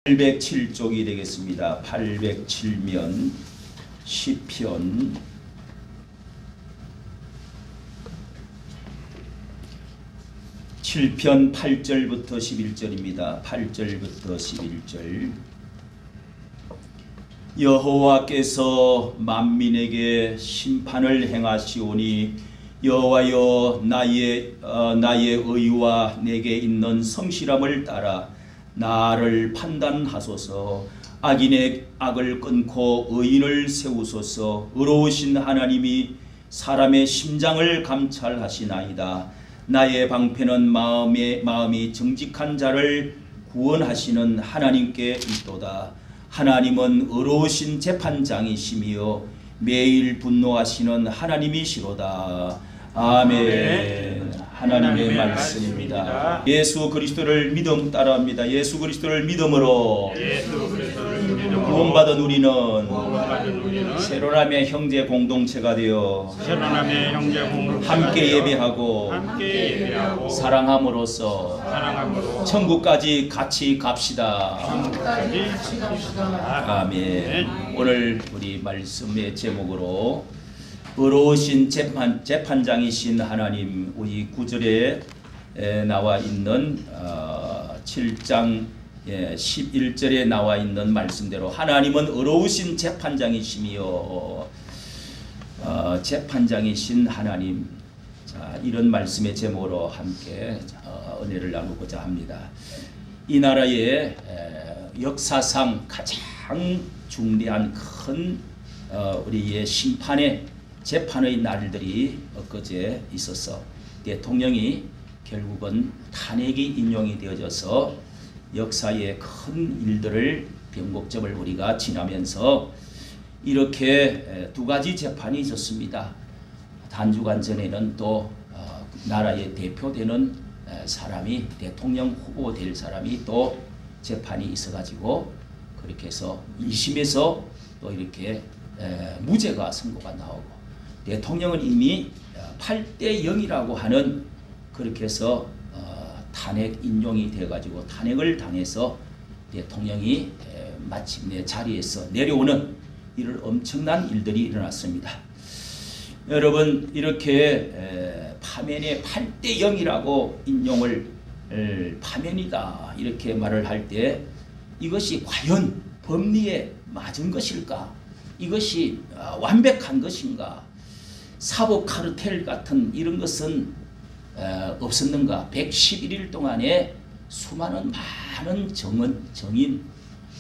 807쪽이 되겠습니다. 807면 시편 7편 8절부터 11절입니다. 8절부터 11절. 여호와께서 만민에게 심판을 행하시오니 여호와여 나의 의와 내게 있는 성실함을 따라 나를 판단하소서. 악인의 악을 끊고 의인을 세우소서. 의로우신 하나님이 사람의 심장을 감찰하시나이다. 나의 방패는 마음이 정직한 자를 구원하시는 하나님께 있도다. 하나님은 의로우신 재판장이시며 매일 분노하시는 하나님이시로다. 아멘. 하나님의 말씀입니다. 예수 그리스도를 믿음 따라합니다. 예수 그리스도를 믿음으로 구원받은 우리는 새로남의 형제 공동체가 되어 함께 예배하고 사랑함으로써 천국까지 같이 갑시다. 아멘. 오늘 우리 말씀의 제목으로 의로우신 재판장이신 하나님, 우리 9절에 나와 있는 7장 11절에 나와 있는 말씀대로 하나님은 의로우신 재판장이시며 재판장이신 하나님. 자, 이런 말씀의 제목으로 함께 은혜를 나누고자 합니다. 이 나라의 역사상 가장 중대한 큰 우리의 심판의 재판의 날들이 엊그제 있어서 대통령이 결국은 탄핵이 인용이 되어져서 역사의 큰 일들을 변곡점을 우리가 지나면서 이렇게 두 가지 재판이 있었습니다. 단주간 전에는 또 나라의 대표되는 사람이 대통령 후보 될 사람이 또 재판이 있어가지고 그렇게 해서 2심에서 또 이렇게 무죄가 선고가 나오고 대통령은 이미 8대 0이라고 하는 그렇게 해서 탄핵 인용이 되어가지고 탄핵을 당해서 대통령이 마침내 자리에서 내려오는 이런 엄청난 일들이 일어났습니다. 여러분, 이렇게 파면의 8대 0이라고 인용을 파면이다 이렇게 말을 할 때 이것이 과연 법리에 맞은 것일까? 이것이 완벽한 것인가? 사법 카르텔 같은 이런 것은 없었는가? 111일 동안에 수많은 많은 정인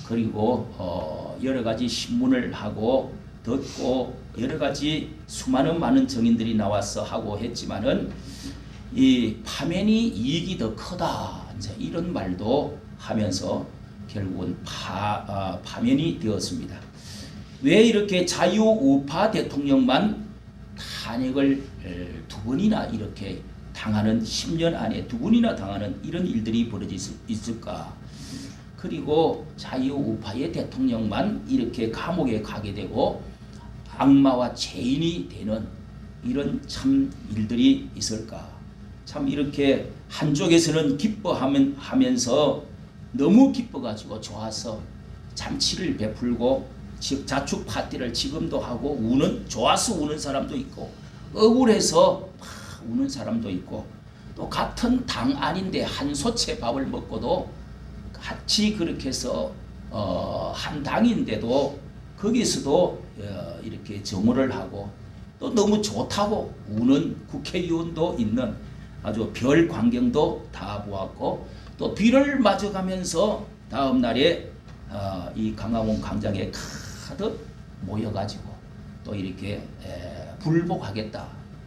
그리고 여러 가지 신문을 하고 듣고 여러 가지 수많은 많은 정인들이 나와서 하고 했지만은 이 파면이 이익이 더 크다 이런 말도 하면서 결국은 파면이 되었습니다. 왜 이렇게 자유우파 대통령만 탄핵을 두 번이나 이렇게 당하는 10년 안에 두 번이나 당하는 이런 일들이 벌어질 수 있을까? 그리고 자유우파의 대통령만 이렇게 감옥에 가게 되고 악마와 죄인이 되는 이런 참 일들이 있을까? 참 이렇게 한쪽에서는 기뻐하면서 너무 기뻐가지고 좋아서 잔치를 베풀고 자축 파티를 지금도 하고 좋아서 우는 사람도 있고 억울해서 우는 사람도 있고 또 같은 당 아닌데 한 소채 밥을 먹고도 같이 그렇게 해서 한 당인데도 거기서도 이렇게 정오를 하고 또 너무 좋다고 우는 국회의원도 있는 아주 별 광경도 다 보았고 또 비를 맞아가면서 다음 날에 이 강화문 광장에 가득 모여가지고 또 이렇게 불복하겠다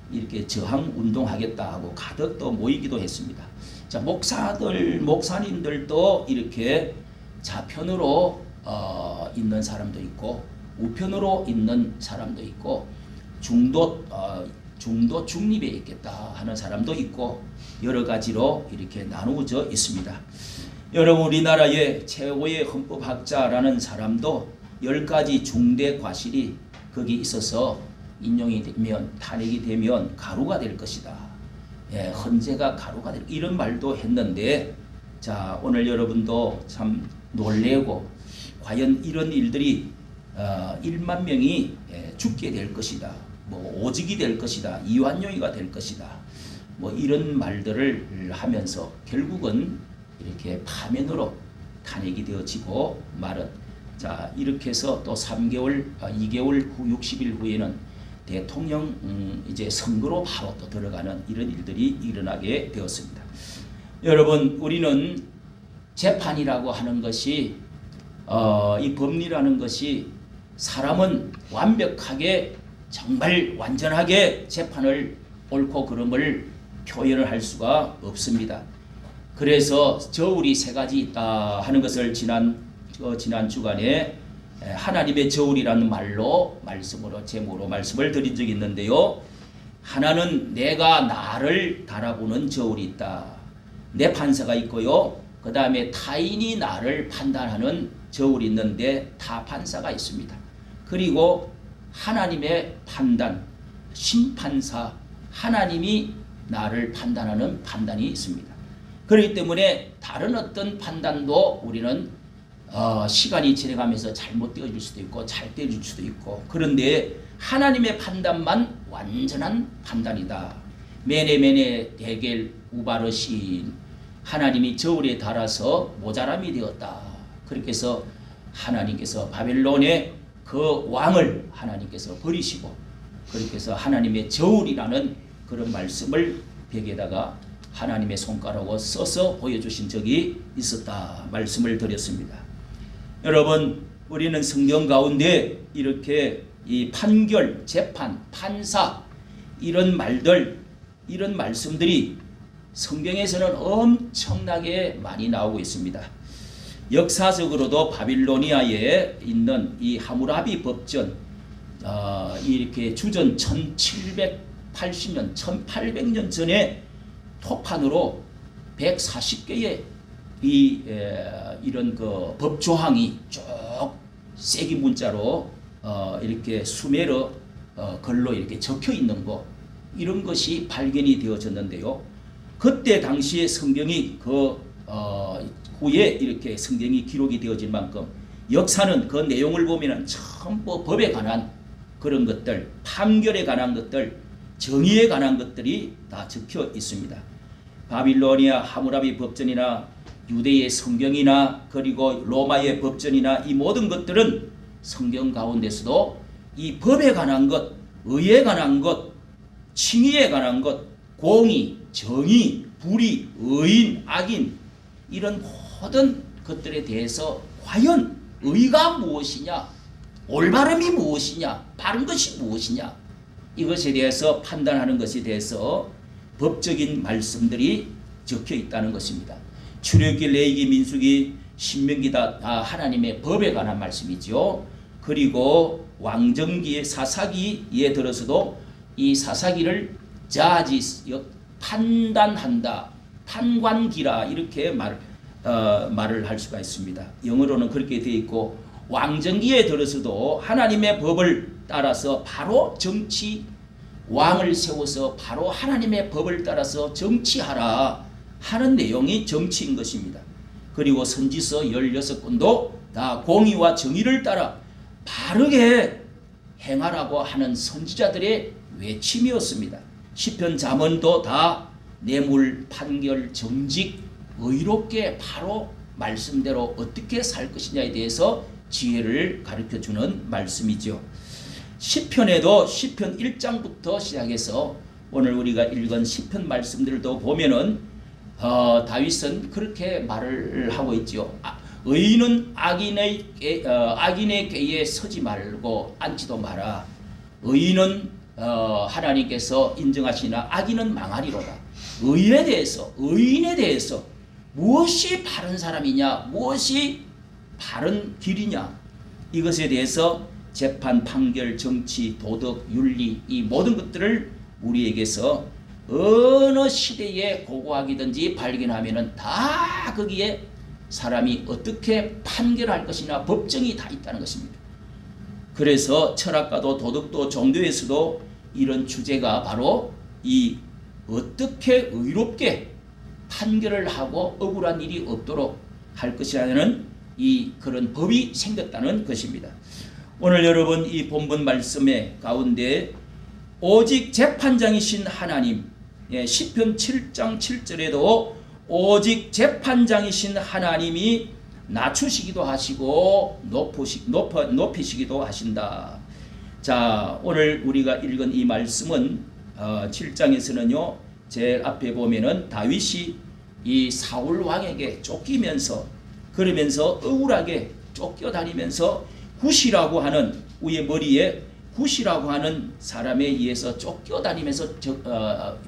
이렇게 저항 운동하겠다 하고 가득 또 모이기도 했습니다. 자, 목사님들도 이렇게 좌편으로 있는 사람도 있고 우편으로 있는 사람도 있고 중도 중립에 있겠다 하는 사람도 있고 여러 가지로 이렇게 나누어져 있습니다. 여러분, 우리나라의 최고의 헌법학자라는 사람도 10가지 중대 과실이 거기 있어서 인용이 되면 탄핵이 되면 가루가 될 것이다. 헌재가 가루가 될 이런 말도 했는데 자, 오늘 여러분도 참 놀래고 과연 이런 일들이 1만 명이 죽게 될 것이다. 뭐 오직이 될 것이다. 이완용이가 될 것이다. 뭐 이런 말들을 하면서 결국은 이렇게 파면으로 탄핵이 되어지고 말은 자 이렇게 해서 또 3개월 2개월 후 60일 후에는 대통령 이제 선거로 바로 또 들어가는 이런 일들이 일어나게 되었습니다. 여러분 우리는 재판이라고 하는 것이 이 법리라는 것이 사람은 완벽하게 정말 완전하게 재판을 옳고 그름을 표현을 할 수가 없습니다. 그래서 저울이 세 가지 있다 하는 것을 지난 주간에 하나님의 저울이라는 말씀으로 제목으로 말씀을 드린 적이 있는데요. 하나는 내가 나를 달아보는 저울이 있다. 내 판사가 있고요. 그 다음에 타인이 나를 판단하는 저울이 있는데 타판사가 있습니다. 그리고 하나님의 판단, 심판사, 하나님이 나를 판단하는 판단이 있습니다. 그렇기 때문에 다른 어떤 판단도 우리는 시간이 지나가면서 잘못되어질 수도 있고 잘 되어질 수도 있고 그런데 하나님의 판단만 완전한 판단이다. 메네 데겔 우바르신 하나님이 저울에 달아서 모자람이 되었다. 그렇게 해서 하나님께서 바벨론의 그 왕을 하나님께서 버리시고 그렇게 해서 하나님의 저울이라는 그런 말씀을 벽에다가 하나님의 손가락으로 써서 보여주신 적이 있었다 말씀을 드렸습니다. 여러분 우리는 성경 가운데 이렇게 이 판결, 재판, 판사 이런 말들 이런 말씀들이 성경에서는 엄청나게 많이 나오고 있습니다. 역사적으로도 바빌로니아에 있는 이 하무라비 법전 이렇게 주전 1780년 1800년 전에 토판으로 140개의 이런 그 법조항이 쭉 세기 문자로 이렇게 수메르 글로 이렇게 적혀 있는 거 이런 것이 발견이 되어졌는데요. 그때 당시에 성경이 후에 이렇게 성경이 기록이 되어질 만큼 역사는 그 내용을 보면은 전부 법에 관한 그런 것들, 판결에 관한 것들, 정의에 관한 것들이 다 적혀 있습니다. 바빌로니아 하무라비 법전이나 유대의 성경이나 그리고 로마의 법전이나 이 모든 것들은 성경 가운데서도 이 법에 관한 것, 의에 관한 것, 칭의에 관한 것, 공의, 정의, 불의, 의인, 악인 이런 모든 것들에 대해서 과연 의가 무엇이냐, 올바름이 무엇이냐, 바른 것이 무엇이냐 이것에 대해서 판단하는 것에 대해서 법적인 말씀들이 적혀 있다는 것입니다. 출애굽기, 레위기, 민수기, 신명기 다 하나님의 법에 관한 말씀이죠. 그리고 왕정기의 사사기에 들어서도 이 사사기를 자지 판단한다, 판관기라 이렇게 말을 할 수가 있습니다. 영어로는 그렇게 되어 있고 왕정기에 들어서도 하나님의 법을 따라서 바로 정치 왕을 세워서 바로 하나님의 법을 따라서 정치하라 하는 내용이 정치인 것입니다. 그리고 선지서 16권도 다 공의와 정의를 따라 바르게 행하라고 하는 선지자들의 외침이었습니다. 시편 잠언도 다 뇌물, 판결, 정직, 의롭게 바로 말씀대로 어떻게 살 것이냐에 대해서 지혜를 가르쳐주는 말씀이죠. 시편에도 시편 1장부터 시작해서 오늘 우리가 읽은 시편 말씀들도 보면은 다윗은 그렇게 말을 하고 있죠. 의인은 악인의 궤에 서지 말고 앉지도 마라. 의인은 하나님께서 인정하시나 악인은 망하리로다. 의인에 대해서 무엇이 바른 사람이냐, 무엇이 바른 길이냐 이것에 대해서 재판, 판결, 정치, 도덕, 윤리 이 모든 것들을 우리에게서 어느 시대의 고고학이든지 발견하면은 다 거기에 사람이 어떻게 판결할 것이나 법정이 다 있다는 것입니다. 그래서 철학과도 도덕도 종교에서도 이런 주제가 바로 이 어떻게 의롭게 판결을 하고 억울한 일이 없도록 할 것이라는 이 그런 법이 생겼다는 것입니다. 오늘 여러분 이 본문 말씀의 가운데 오직 재판장이신 하나님, 시편 7장 7절에도 오직 재판장이신 하나님이 낮추시기도 하시고 높이시기도 하신다. 자, 오늘 우리가 읽은 이 말씀은 7장에서는요, 제일 앞에 보면은 다윗이 이 사울 왕에게 쫓기면서 그러면서 억울하게 쫓겨다니면서 굿이라고 하는 위에 머리에 굿이라고 하는 사람에 의해서 쫓겨다니면서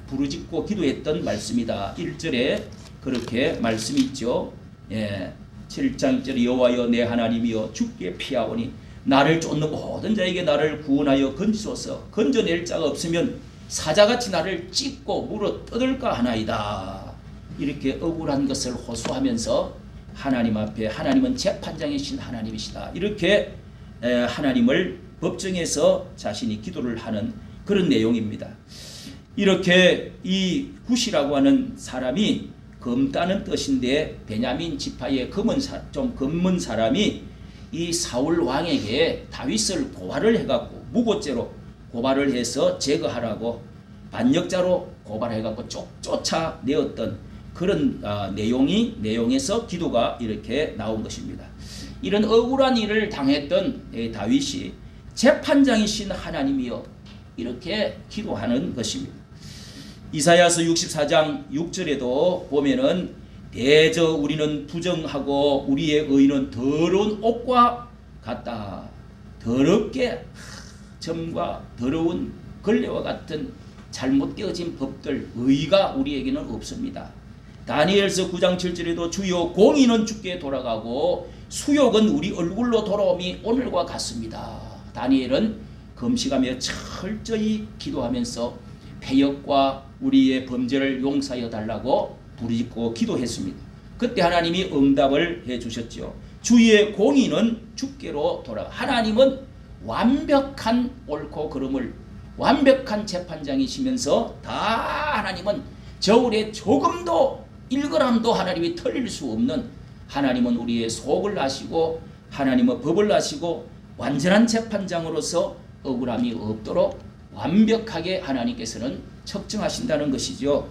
부르짖고 기도했던 말씀이다. 1절에 그렇게 말씀이 있죠. 7장 1절에 여호와여 내 하나님이여 주께 피하오니 나를 쫓는 모든 자에게 나를 구원하여 건지소서. 건져낼 자가 없으면 사자같이 나를 찢고 물어 뜯을까 하나이다. 이렇게 억울한 것을 호소하면서 하나님 앞에 하나님은 재판장이신 하나님이시다. 이렇게 하나님을 법정에서 자신이 기도를 하는 그런 내용입니다. 이렇게 이 굿이라고 하는 사람이 검다는 뜻인데 베냐민 지파의 좀 검은 사람이 이 사울 왕에게 다윗을 고발을 해갖고 무고죄로 고발을 해서 제거하라고 반역자로 고발해갖고 쫓아내었던 그런 내용에서 기도가 이렇게 나온 것입니다. 이런 억울한 일을 당했던 다윗이 재판장이신 하나님이여 이렇게 기도하는 것입니다. 이사야서 64장 6절에도 보면은 대저 우리는 부정하고 우리의 의는 더러운 옷과 같다. 더럽게 점과 더러운 걸레와 같은 잘못되어진 법들 의가 우리에게는 없습니다. 다니엘서 9장 7절에도 주여 공의는 주께 돌아가고 수욕은 우리 얼굴로 돌아옴이 오늘과 같습니다. 다니엘은 금식하며 철저히 기도하면서 패역과 우리의 범죄를 용서하여 달라고 부르짖고 기도했습니다. 그때 하나님이 응답을 해주셨죠. 주의 공의는 주께로 돌아가. 하나님은 완벽한 옳고 그름을 완벽한 재판장이시면서 다 하나님은 저울에 조금도 1g도 하나님이 털릴 수 없는 하나님은 우리의 속을 아시고 하나님은 법을 아시고 완전한 재판장으로서 억울함이 없도록 완벽하게 하나님께서는 측정하신다는 것이죠.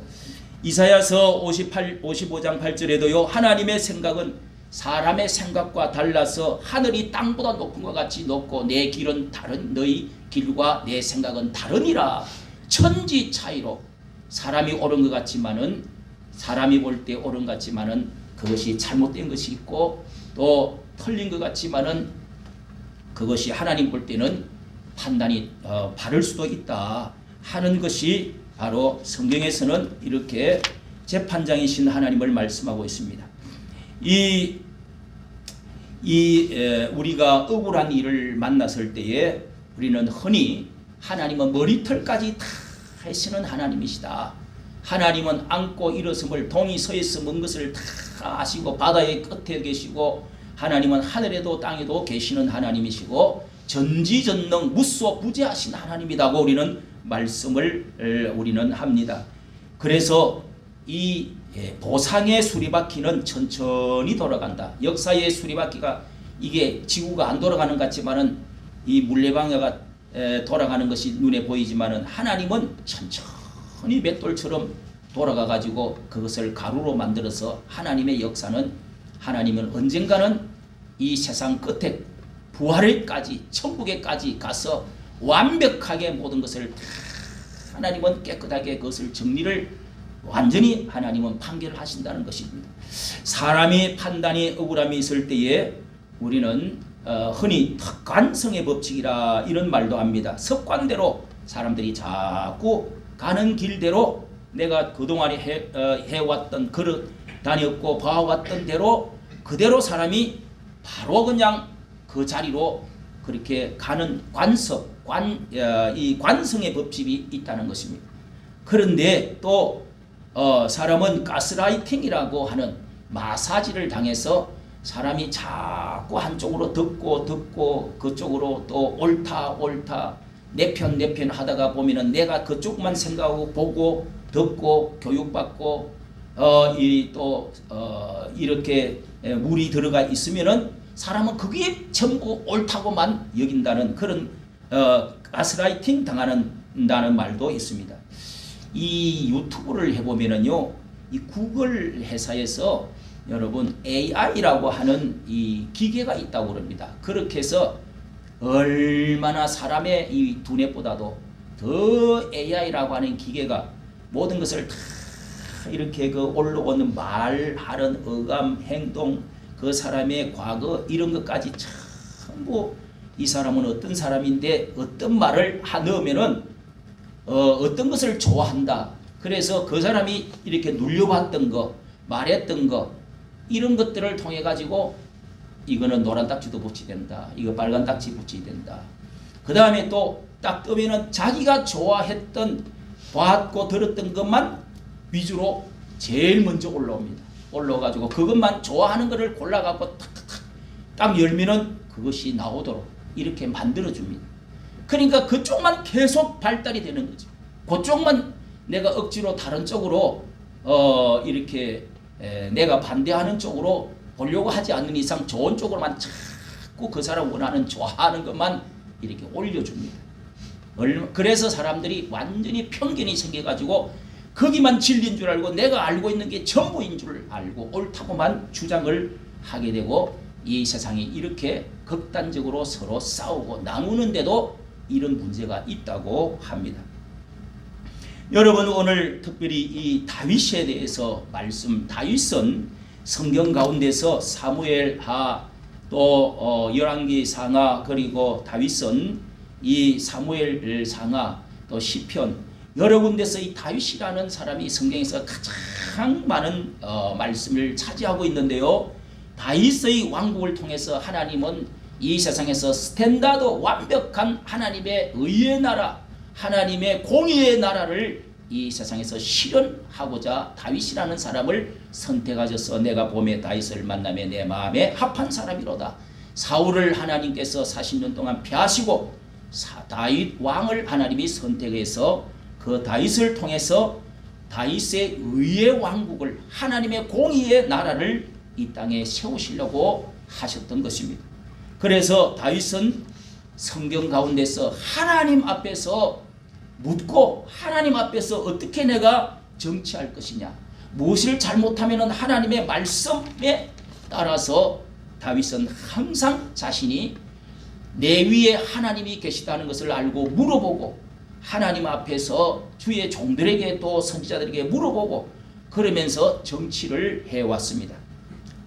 이사야서 55장 8절에도요. 하나님의 생각은 사람의 생각과 달라서 하늘이 땅보다 높은 것 같이 높고 내 길은 다른 너희 길과 내 생각은 다르니라. 천지 차이로 사람이 옳은 것 같지만은 사람이 볼 때 옳은 것 같지만은 그것이 잘못된 것이 있고 또 틀린 것 같지만은 그것이 하나님 볼 때는 판단이 바를 수도 있다 하는 것이 바로 성경에서는 이렇게 재판장이신 하나님을 말씀하고 있습니다. 우리가 억울한 일을 만났을 때에 우리는 흔히 하나님은 머리털까지 다 하시는 하나님이시다. 하나님은 앉고 일어섬을 동이 서에서 먼 것을 다 아시고 바다의 끝에 계시고 하나님은 하늘에도 땅에도 계시는 하나님이시고 전지전능 무소부재하신 하나님이라고 우리는 말씀을 우리는 합니다. 그래서 이 보상의 수리바퀴는 천천히 돌아간다. 역사의 수리바퀴가 이게 지구가 안 돌아가는 것 같지만은 이 물레방아가 돌아가는 것이 눈에 보이지만은 하나님은 천천히 맷돌처럼 돌아가 가지고 그것을 가루로 만들어서 하나님의 역사는 하나님은 언젠가는 이 세상 끝에 부활에까지 천국에까지 가서 완벽하게 모든 것을 하나님은 깨끗하게 그것을 정리를 완전히 하나님은 판결을 하신다는 것입니다. 사람이 판단이 억울함이 있을 때에 우리는 흔히 습관성의 법칙이라 이런 말도 합니다. 습관대로 사람들이 자꾸 가는 길대로 내가 그동안에 해왔던 다녔고 봐왔던 대로 그대로 사람이 바로 그냥 그 자리로 그렇게 가는 이 관성의 법칙이 있다는 것입니다. 그런데 또 사람은 가스라이팅이라고 하는 마사지를 당해서 사람이 자꾸 한쪽으로 듣고 그쪽으로 또 옳다 내 편 하다가 보면은 내가 그쪽만 생각하고 보고 듣고 교육받고 이렇게 물이 들어가 있으면은 사람은 그게 전부 옳다고만 여긴다는 그런 가스라이팅 당하는다는 말도 있습니다. 이 유튜브를 해보면은요, 이 구글 회사에서 여러분 AI라고 하는 이 기계가 있다고 그럽니다. 그렇게 해서 얼마나 사람의 이 두뇌보다도 더 AI라고 하는 기계가 모든 것을 다 이렇게 그 올라오는 말, 발언, 어감, 행동, 그 사람의 과거 이런 것까지 전부 이 사람은 어떤 사람인데 어떤 말을 넣으면은 어떤 것을 좋아한다. 그래서 그 사람이 이렇게 눌려봤던 거, 말했던 거 이런 것들을 통해 가지고 이거는 노란 딱지도 붙여야 된다. 이거 빨간 딱지 붙여야 된다. 그 다음에 또 딱 뜨면은 자기가 좋아했던 봤고 들었던 것만 위주로 제일 먼저 올라옵니다. 올라가지고 그것만 좋아하는 것을 골라갖고 탁탁탁 딱 열면은 그것이 나오도록 이렇게 만들어줍니다. 그러니까 그쪽만 계속 발달이 되는 거죠. 그쪽만 내가 억지로 다른 쪽으로 이렇게 내가 반대하는 쪽으로 보려고 하지 않는 이상 좋은 쪽으로만 자꾸 그 사람 원하는 좋아하는 것만 이렇게 올려줍니다. 그래서 사람들이 완전히 편견이 생겨가지고 거기만 진리인 줄 알고 내가 알고 있는 게 전부인 줄 알고 옳다고만 주장을 하게 되고 이 세상이 이렇게 극단적으로 서로 싸우고 나누는데도 이런 문제가 있다고 합니다. 여러분 오늘 특별히 이 다윗에 대해서 다윗은 성경 가운데서 사무엘하 또 열왕기 상하 그리고 다윗은 이 사무엘 상하 또 시편 여러 군데서 이 다윗이라는 사람이 성경에서 가장 많은 말씀을 차지하고 있는데요. 다윗의 왕국을 통해서 하나님은 이 세상에서 스탠다드 완벽한 하나님의 의의 나라, 하나님의 공의의 나라를 이 세상에서 실현하고자 다윗이라는 사람을 선택하셔서 내가 봄에 다윗을 만나며 내 마음에 합한 사람이로다. 사울을 하나님께서 40년 동안 폐하시고 다윗 왕을 하나님이 선택해서 그 다윗을 통해서 다윗의 의의 왕국을 하나님의 공의의 나라를 이 땅에 세우시려고 하셨던 것입니다. 그래서 다윗은 성경 가운데서 하나님 앞에서 묻고 하나님 앞에서 어떻게 내가 정치할 것이냐, 무엇을 잘못하면 하나님의 말씀에 따라서 다윗은 항상 자신이 내 위에 하나님이 계시다는 것을 알고 물어보고 하나님 앞에서 주의 종들에게 또 선지자들에게 물어보고 그러면서 정치를 해왔습니다.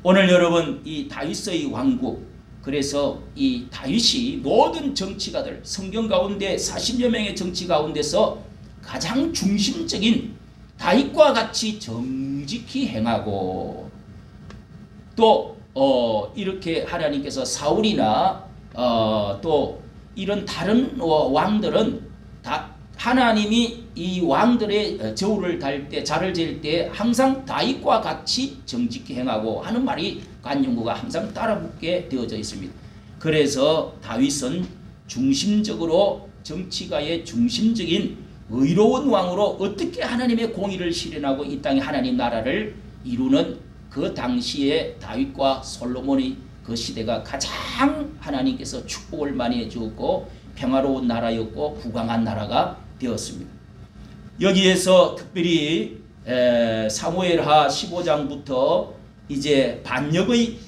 오늘 여러분 이 다윗의 왕국, 그래서 이 다윗이 모든 정치가들 성경 가운데 40여 명의 정치 가운데서 가장 중심적인 다윗과 같이 정직히 행하고 또 이렇게 하나님께서 사울이나 또 이런 다른 왕들은 다 하나님이 이 왕들의 저울을 달 때 자를 잴 때 항상 다윗과 같이 정직히 행하고 하는 말이 관용구가 항상 따라붙게 되어져 있습니다. 그래서 다윗은 중심적으로 정치가의 중심적인 의로운 왕으로 어떻게 하나님의 공의를 실현하고 이 땅에 하나님 나라를 이루는 그 당시에 다윗과 솔로몬의 그 시대가 가장 하나님께서 축복을 많이 해주었고 평화로운 나라였고 부강한 나라가 되었습니다. 여기에서 특별히 사무엘하 15장부터 이제 반역의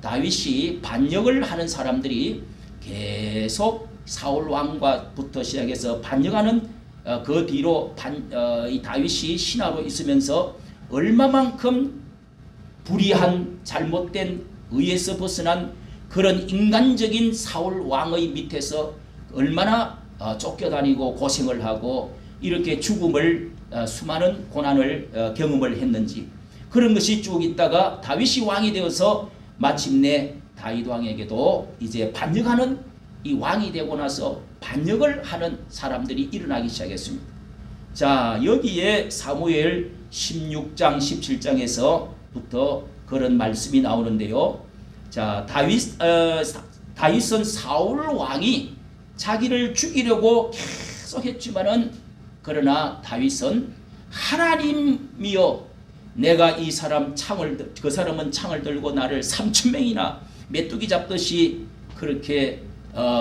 다윗이 반역을 하는 사람들이 계속 사울 왕과부터 시작해서 반역하는 그 뒤로 이 다윗이 신하로 있으면서 얼마만큼 불의한 잘못된 의에서 벗어난 그런 인간적인 사울 왕의 밑에서 얼마나 쫓겨다니고 고생을 하고 이렇게 죽음을 수많은 고난을 경험을 했는지 그런 것이 쭉 있다가 다윗이 왕이 되어서 마침내 다윗 왕에게도 이제 반역하는 이 왕이 되고 나서 반역을 하는 사람들이 일어나기 시작했습니다. 자, 여기에 사무엘 16장 17장에서부터 그런 말씀이 나오는데요. 자, 다윗은 사울 왕이 자기를 죽이려고 계속 했지만은 그러나 다윗은 하나님이여 내가 이 사람 그 사람은 창을 들고 나를 3,000명이나 메뚜기 잡듯이 그렇게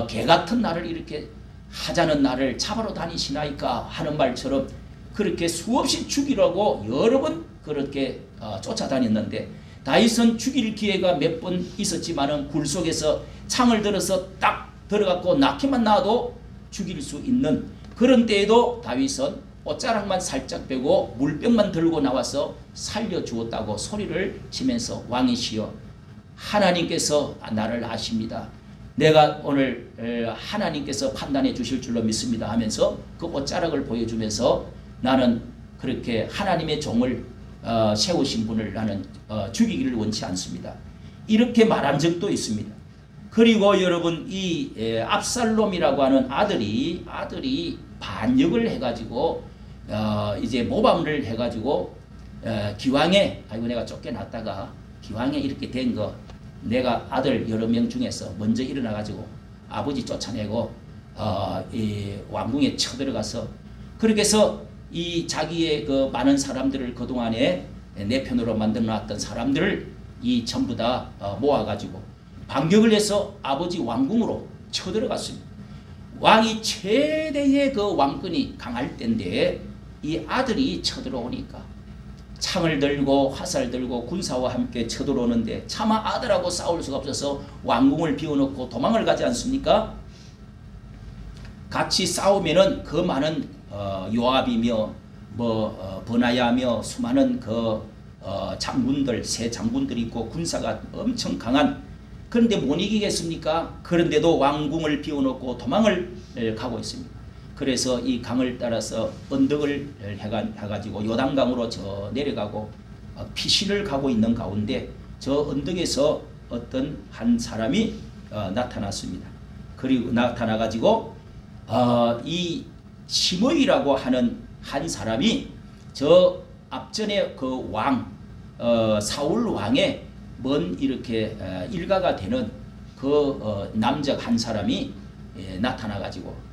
개 같은 나를 이렇게 하자는 나를 잡으러 다니시나이까 하는 말처럼 그렇게 수없이 죽이려고 여러 번 그렇게 쫓아다녔는데 다윗은 죽일 기회가 몇 번 있었지만은 굴 속에서 창을 들어서 딱 들어갔고 낳기만 놔도 죽일 수 있는 그런 때에도 다윗은 옷자락만 살짝 빼고 물병만 들고 나와서 살려주었다고 소리를 치면서 왕이시여 하나님께서 나를 아십니다. 내가 오늘 하나님께서 판단해 주실 줄로 믿습니다 하면서 그 옷자락을 보여주면서 나는 그렇게 하나님의 종을 세우신 분을 나는 죽이기를 원치 않습니다. 이렇게 말한 적도 있습니다. 그리고 여러분 이 압살롬이라고 하는 아들이 반역을 해가지고 이제 모방을 해가지고 기왕에 아이고 내가 쫓겨났다가 기왕에 이렇게 된 거 내가 아들 여러 명 중에서 먼저 일어나가지고 아버지 쫓아내고 이 왕궁에 쳐들어가서 그렇게 해서 이 자기의 그 많은 사람들을 그동안에 내 편으로 만들어놨던 사람들을 이 전부 다 모아가지고 반격을 해서 아버지 왕궁으로 쳐들어갔습니다. 왕이 최대의 그 왕권이 강할 때인데 이 아들이 쳐들어오니까 창을 들고 화살 들고 군사와 함께 쳐들어오는데 차마 아들하고 싸울 수가 없어서 왕궁을 비워놓고 도망을 가지 않습니까? 같이 싸우면은 그 많은 요압이며 버나야며 수많은 그 장군들 세 장군들이 있고 군사가 엄청 강한 그런데 못 이기겠습니까? 그런데도 왕궁을 비워놓고 도망을 가고 있습니다. 그래서 이 강을 따라서 언덕을 해가지고 요단강으로 저 내려가고 피신을 가고 있는 가운데 저 언덕에서 어떤 한 사람이 나타났습니다. 그리고 나타나가지고 이 시므이라고 하는 한 사람이 저 앞전에 그 왕 사울 왕의 먼 이렇게 일가가 되는 그 남자 한 사람이 나타나가지고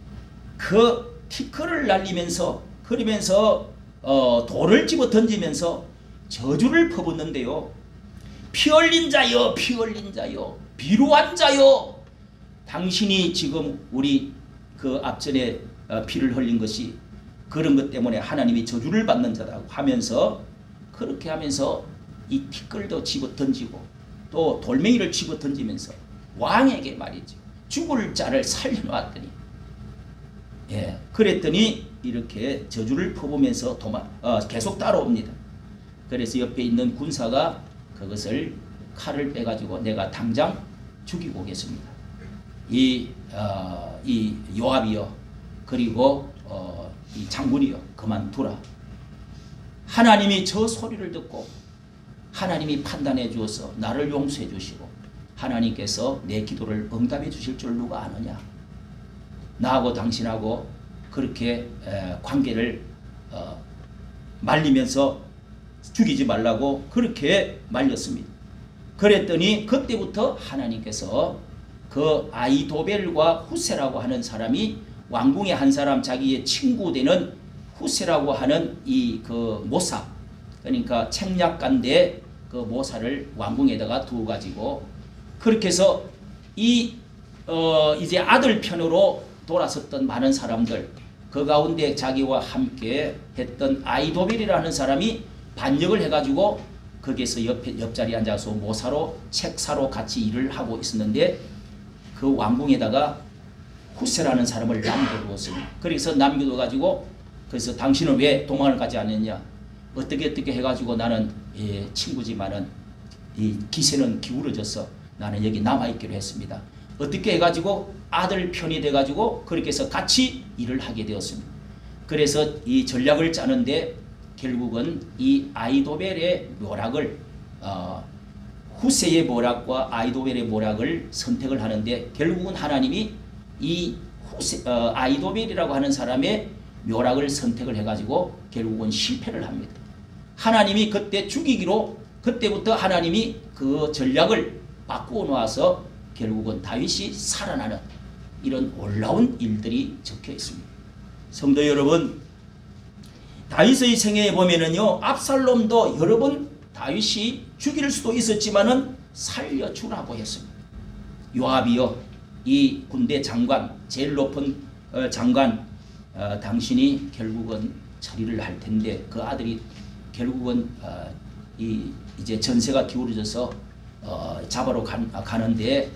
그 티끌을 날리면서 그러면서 돌을 집어 던지면서 저주를 퍼붓는데요. 피 흘린 자여 피 흘린 자여 비루한 자여 당신이 지금 우리 그 앞전에 피를 흘린 것이 그런 것 때문에 하나님이 저주를 받는 자라고 하면서 그렇게 하면서 이 티끌도 집어 던지고 또 돌멩이를 집어 던지면서 왕에게 말이죠. 죽을 자를 살려놓았더니 그랬더니 이렇게 저주를 퍼보면서 계속 따라옵니다. 그래서 옆에 있는 군사가 그것을 칼을 빼가지고 내가 당장 죽이고 오겠습니다. 이 요압이여 그리고 이 장군이여 그만두라. 하나님이 저 소리를 듣고 하나님이 판단해 주어서 나를 용서해 주시고 하나님께서 내 기도를 응답해 주실 줄 누가 아느냐. 나하고 당신하고 그렇게 관계를 말리면서 죽이지 말라고 그렇게 말렸습니다. 그랬더니 그때부터 하나님께서 그 아이도벨과 후세라고 하는 사람이 왕궁의 한 사람 자기의 친구 되는 후세라고 하는 이 그 모사 그러니까 책략간대 그 모사를 왕궁에다가 두어 가지고 그렇게 해서 이제 아들 편으로 돌아섰던 많은 사람들 그 가운데 자기와 함께 했던 아이도벨이라는 사람이 반역을 해가지고 거기에서 옆자리에 앉아서 모사로 책사로 같이 일을 하고 있었는데 그 왕궁에다가 후세라는 사람을 남겨두었습니다. 그래서 남겨둬가지고 그래서 당신은 왜 도망을 가지 않느냐 어떻게 해가지고 나는 친구지만은 이 기세는 기울어져서 나는 여기 남아있기로 했습니다. 어떻게 해가지고 아들 편이 돼가지고 그렇게 해서 같이 일을 하게 되었습니다. 그래서 이 전략을 짜는데 결국은 이 아이도벨의 묘락을 후세의 묘락과 아이도벨의 묘락을 선택을 하는데 결국은 하나님이 이 아이도벨이라고 하는 사람의 묘락을 선택을 해가지고 결국은 실패를 합니다. 하나님이 그때 죽이기로 그때부터 하나님이 그 전략을 바꾸어 놓아서 결국은 다윗이 살아나는 이런 놀라운 일들이 적혀 있습니다. 성도 여러분, 다윗의 생애에 보면은요, 압살롬도 여러 번 다윗이 죽일 수도 있었지만은 살려주라고 했습니다. 요압이여, 이 군대 장관, 제일 높은 장관, 당신이 결국은 처리를 할 텐데 그 아들이 결국은 이제 전세가 기울어져서 잡으러 가는데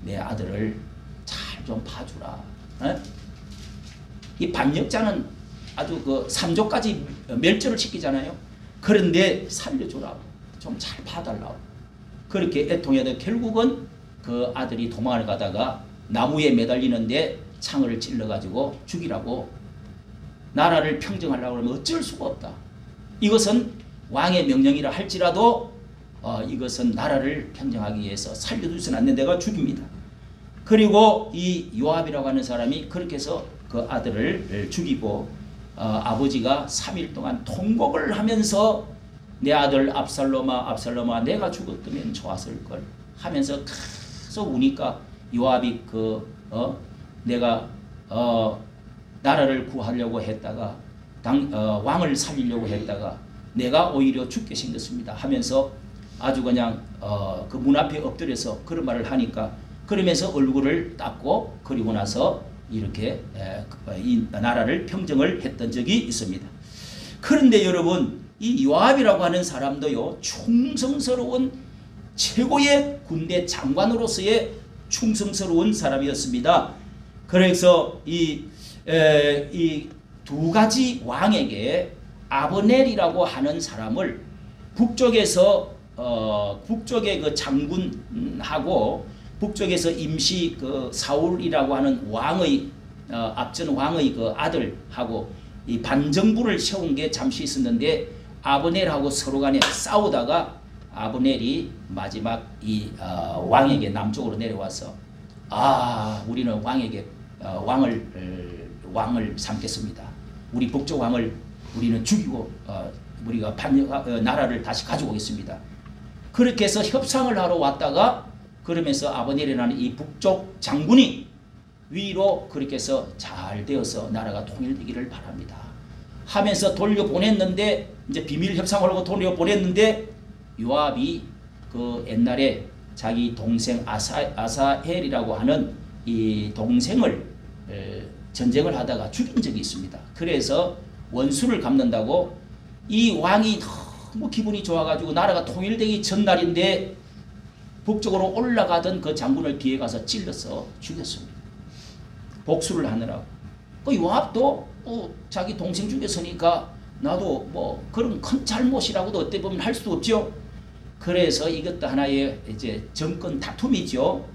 내 아들을 잘 좀 봐주라. 이 반역자는 아주 그 3조까지 멸절을 시키잖아요. 그런데 살려주라고, 좀 잘 봐달라고 그렇게 애통해도 결국은 그 아들이 도망을 가다가 나무에 매달리는데 창을 찔러가지고 죽이라고, 나라를 평정하려고 하면 어쩔 수가 없다. 이것은 왕의 명령이라 할지라도 이것은 나라를 평정하기 위해서 살려두서는 안 된다가 죽입니다. 그리고 이 요압이라고 하는 사람이 그렇게 해서 그 아들을 죽이고 아버지가 3일 동안 통곡을 하면서 내 아들 압살롬아 압살롬아 내가 죽었으면 좋았을걸 하면서 계속 우니까 요압이 내가 나라를 구하려고 했다가 왕을 살리려고 했다가 내가 오히려 죽게 생겼습니다 하면서 아주 그냥 그 문 앞에 엎드려서 그런 말을 하니까, 그러면서 얼굴을 닦고 그리고 나서 이렇게 이 나라를 평정을 했던 적이 있습니다. 그런데 여러분, 이 요압이라고 하는 사람도요, 충성스러운 최고의 군대 장관으로서의 충성스러운 사람이었습니다. 그래서 이 두 가지 왕에게 아브넬이라고 하는 사람을 북쪽의 그 장군하고 북쪽에서 임시 그 사울이라고 하는 왕의 앞전 왕의 그 아들하고 이 반정부를 세운 게 잠시 있었는데, 아브넬하고 서로 간에 싸우다가 아브넬이 마지막 이 왕에게 남쪽으로 내려와서 우리는 왕에게 왕을 삼겠습니다. 우리 북쪽 왕을 우리는 죽이고 우리가 나라를 다시 가져오겠습니다. 그렇게 해서 협상을 하러 왔다가, 그러면서 아브넬이라는 이 북쪽 장군이 위로 그렇게 해서 잘 되어서 나라가 통일되기를 바랍니다 하면서 돌려보냈는데, 이제 비밀 협상을 하고 돌려보냈는데, 요압이 그 옛날에 자기 동생 아사헬이라고 하는 이 동생을 전쟁을 하다가 죽인 적이 있습니다. 그래서 원수를 갚는다고 이 왕이 너무 기분이 좋아가지고 나라가 통일되기 전날인데 북쪽으로 올라가던 그 장군을 뒤에 가서 찔러서 죽였습니다. 복수를 하느라고. 그 요압도 자기 동생 죽였으니까 나도 뭐 그런 큰 잘못이라고도 어떻게 보면 할 수도 없죠. 그래서 이것도 하나의 이제 정권 다툼이죠.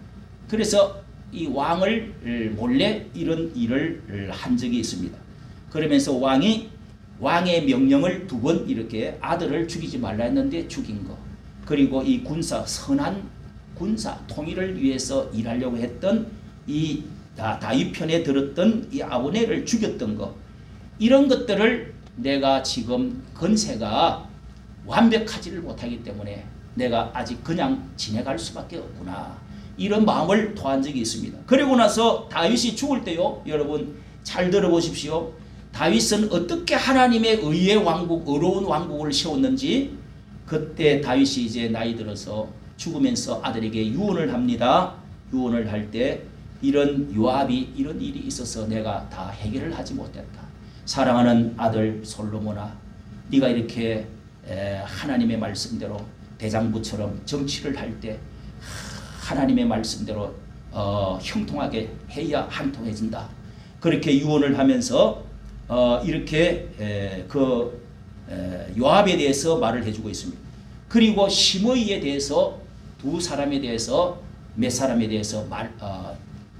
그래서 이 왕을 몰래 이런 일을 한 적이 있습니다. 그러면서 왕의 명령을 2번 이렇게 아들을 죽이지 말라 했는데 죽인 거, 그리고 이 선한 군사 통일을 위해서 일하려고 했던 이 다윗 편에 들었던 이 아브넬을 죽였던 거, 이런 것들을 내가 지금 건세가 완벽하지를 못하기 때문에 내가 아직 그냥 지내갈 수밖에 없구나, 이런 마음을 토한 적이 있습니다. 그리고 나서 다윗이 죽을 때요, 여러분 잘 들어보십시오. 다윗은 어떻게 하나님의 의의 왕국, 의로운 왕국을 세웠는지, 그때 다윗이 이제 나이 들어서 죽으면서 아들에게 유언을 합니다. 유언을 할 때 이런 요압이 이런 일이 있어서 내가 다 해결을 하지 못했다. 사랑하는 아들 솔로몬아, 네가 이렇게 하나님의 말씀대로 대장부처럼 정치를 할 때 하나님의 말씀대로 형통하게 해야 한통해진다. 그렇게 유언을 하면서 이렇게 요압에 대해서 말을 해주고 있습니다. 그리고 시므이에 대해서 두 사람에 대해서 몇 사람에 대해서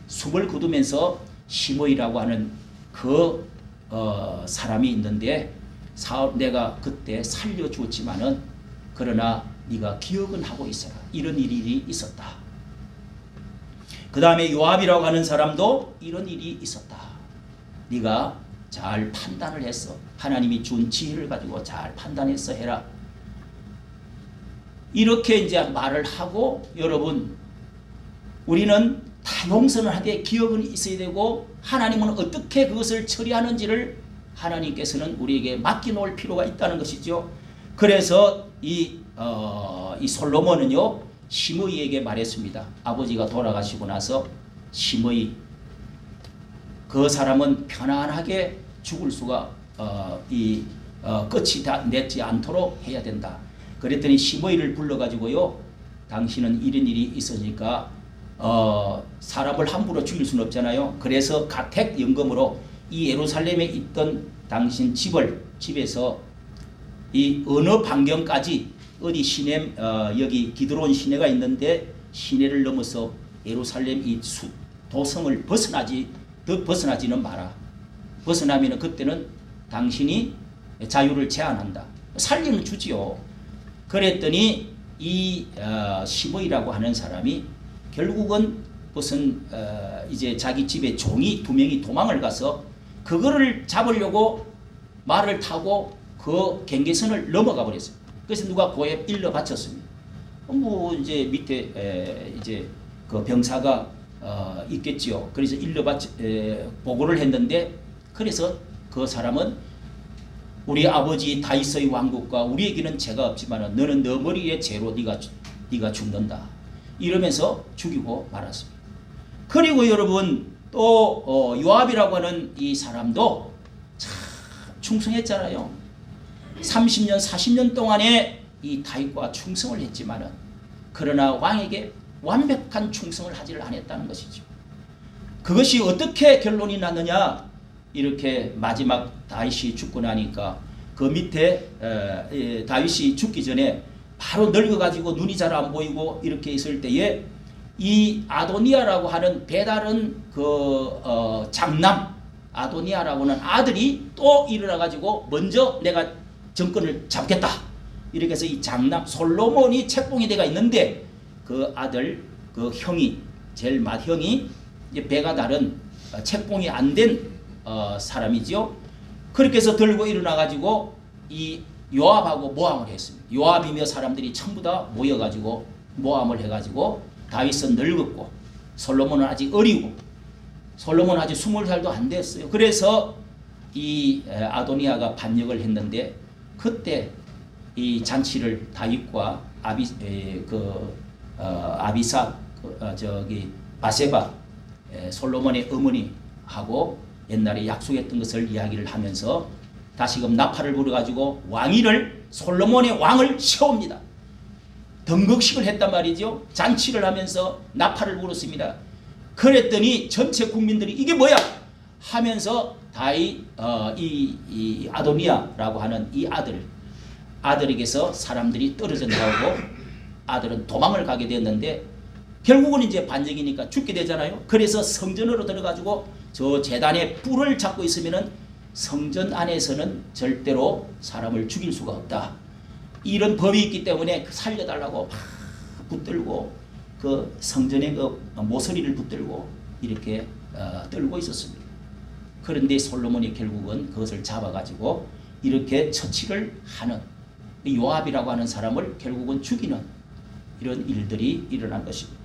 숨을 거두면서 시므이라고 하는 그 사람이 있는데, 내가 그때 살려주었지만은 그러나 네가 기억은 하고 있어라, 이런 일이 있었다. 그 다음에 요압이라고 하는 사람도 이런 일이 있었다. 네가 잘 판단을 했어. 하나님이 준 지혜를 가지고 잘 판단해서 해라. 이렇게 이제 말을 하고, 여러분 우리는 다 용서는 하되 기억은 있어야 되고, 하나님은 어떻게 그것을 처리하는지를 하나님께서는 우리에게 맡겨놓을 필요가 있다는 것이죠. 그래서 이 솔로몬은요 시므이에게 말했습니다. 아버지가 돌아가시고 나서 시므이 그 사람은 편안하게 죽을 수가 끝이 다 맺지 않도록 해야 된다. 그랬더니 시므이를 불러가지고요, 당신은 이런 일이 있으니까 사람을 함부로 죽일 수는 없잖아요. 그래서 가택 연금으로 이 예루살렘에 있던 당신 집에서 이 어느 반경까지 어디 시내 여기 기드론 시내가 있는데 시내를 넘어서 예루살렘 이 도성을 벗어나지는 마라. 벗어나면 그때는 당신이 자유를 제한한다. 살리는 주지요. 그랬더니 이 시므이라고 하는 사람이 결국은 무슨 이제 자기 집에 종이 2명이 도망을 가서 그거를 잡으려고 말을 타고 그 경계선을 넘어가 버렸어요. 그래서 누가 고에 일러 바쳤습니다. 뭐 이제 밑에 이제 그 병사가 있겠지요. 그래서 보고를 했는데, 그래서 그 사람은 우리 아버지 다윗의 왕국과 우리에게는 죄가 없지만 너는 너 머리에 죄로 네가 죽는다. 이러면서 죽이고 말았습니다. 그리고 여러분 또 요압이라고 하는 이 사람도 참 충성했잖아요. 30년 40년 동안에 이 다윗과 충성을 했지만은 그러나 왕에게 완벽한 충성을 하지를 않았다는 것이죠. 그것이 어떻게 결론이 났느냐? 이렇게 마지막 다윗이 죽고 나니까 그 밑에 다윗이 죽기 전에 바로 늙어가지고 눈이 잘 안 보이고 이렇게 있을 때에 이 아도니아라고 하는 배다른 장남 아도니아라고 하는 아들이 또 일어나가지고 먼저 내가 정권을 잡겠다. 이렇게 해서 이 장남 솔로몬이 책봉이 돼가 있는데 그 아들 그 형이 제일 맏형이 이제 배가 다른 책봉이 안 된 사람이지요. 그렇게 해서 들고 일어나가지고 이 요압하고 모함을 했습니다. 요압이며 사람들이 전부 다 모여가지고 모함을 해가지고 다윗은 늙었고 솔로몬은 아직 어리고 솔로몬은 아직 20살도 안 됐어요. 그래서 이 아도니아가 반역을 했는데 그때 이 잔치를 다윗과 아비사 바세바 솔로몬의 어머니하고 옛날에 약속했던 것을 이야기를 하면서 다시금 나팔을 불어가지고 왕위를 솔로몬의 왕을 세웁니다. 등극식을 했단 말이죠. 잔치를 하면서 나팔을 불었습니다. 그랬더니 전체 국민들이 이게 뭐야 하면서 다윗 이 아도니아라고 하는 이 아들에게서 사람들이 떨어져 나오고 아들은 도망을 가게 됐는데 결국은 이제 반역이니까 죽게 되잖아요. 그래서 성전으로 들어가지고 저 제단에 뿔을 잡고 있으면은 성전 안에서는 절대로 사람을 죽일 수가 없다. 이런 법이 있기 때문에 살려달라고 막 붙들고 그 성전의 그 모서리를 붙들고 이렇게 떨고 있었습니다. 그런데 솔로몬이 결국은 그것을 잡아가지고 이렇게 처치를 하는 요압이라고 하는 사람을 결국은 죽이는 이런 일들이 일어난 것입니다.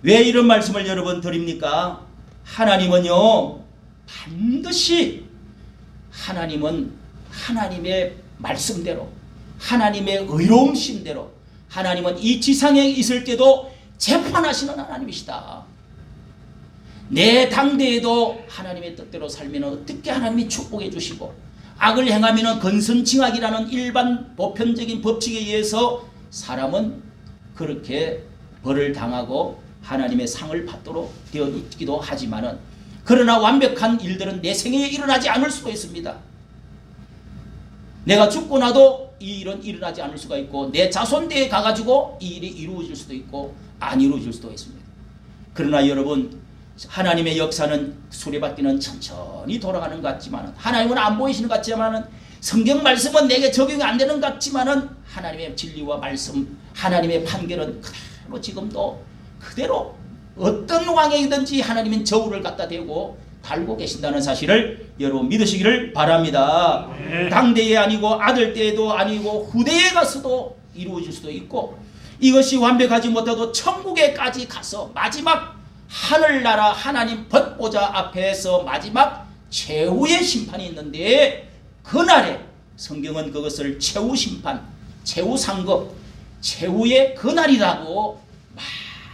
왜 이런 말씀을 여러분 드립니까? 하나님은요 반드시 하나님은 하나님의 말씀대로 하나님의 의로우심대로 하나님은 이 지상에 있을 때도 재판하시는 하나님이시다. 내 당대에도 하나님의 뜻대로 살면 어떻게 하나님이 축복해 주시고 악을 행하면 건선징악이라는 일반 보편적인 법칙에 의해서 사람은 그렇게 벌을 당하고 하나님의 상을 받도록 되어 있기도 하지만은 그러나 완벽한 일들은 내 생애에 일어나지 않을 수도 있습니다. 내가 죽고 나도 이 일은 일어나지 않을 수가 있고 내 자손대에 가가지고 이 일이 이루어질 수도 있고 안 이루어질 수도 있습니다. 그러나 여러분 하나님의 역사는 수레바퀴는 천천히 돌아가는 것 같지만 하나님은 안 보이시는 것 같지만 성경 말씀은 내게 적용이 안 되는 것 같지만 하나님의 진리와 말씀 하나님의 판결은 그대로 지금도 그대로 어떤 왕에게든지 하나님은 저울을 갖다 대고 달고 계신다는 사실을 여러분 믿으시기를 바랍니다. 네. 당대에 아니고 아들 때에도 아니고 후대에 가서도 이루어질 수도 있고 이것이 완벽하지 못해도 천국에까지 가서 마지막 하늘나라 하나님 벗보자 앞에서 마지막 최후의 심판이 있는데 그날에 성경은 그것을 최후 심판, 최후 상급, 최후의 그날이라고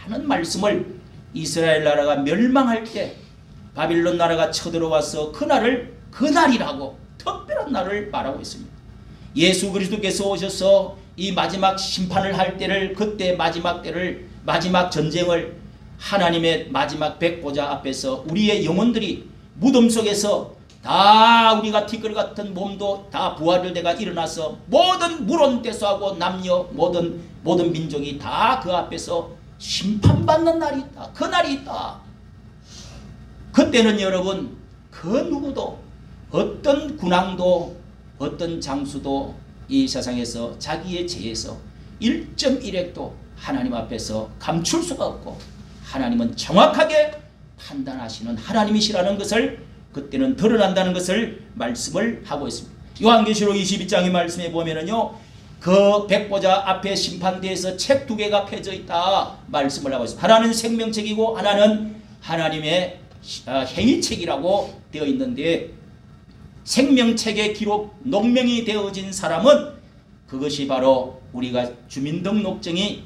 많은 말씀을 이스라엘 나라가 멸망할 때 바빌론 나라가 쳐들어와서 그날을 그날이라고 특별한 날을 말하고 있습니다. 예수 그리스도께서 오셔서 이 마지막 심판을 할 때를, 그때 마지막 때를, 마지막 전쟁을 하나님의 마지막 백보자 앞에서 우리의 영혼들이 무덤 속에서 다 우리가 티끌 같은 몸도 다 부활되가 일어나서 모든 물은 대수하고 남녀 모든 민족이 다 그 앞에서 심판받는 날이 있다. 그 날이 있다. 그때는 여러분 그 누구도 어떤 군왕도 어떤 장수도 이 세상에서 자기의 죄에서 1.1핵도 하나님 앞에서 감출 수가 없고 하나님은 정확하게 판단하시는 하나님이시라는 것을 그때는 드러난다는 것을 말씀을 하고 있습니다. 요한계시록 22장의 말씀에 보면은요, 그 백보자 앞에 심판대에서 책 2개가 펴져 있다 말씀을 하고 있습니다. 하나는 생명책이고 하나는 하나님의 행위책이라고 되어 있는데, 생명책의 기록 농명이 되어진 사람은 그것이 바로 우리가 주민등록증이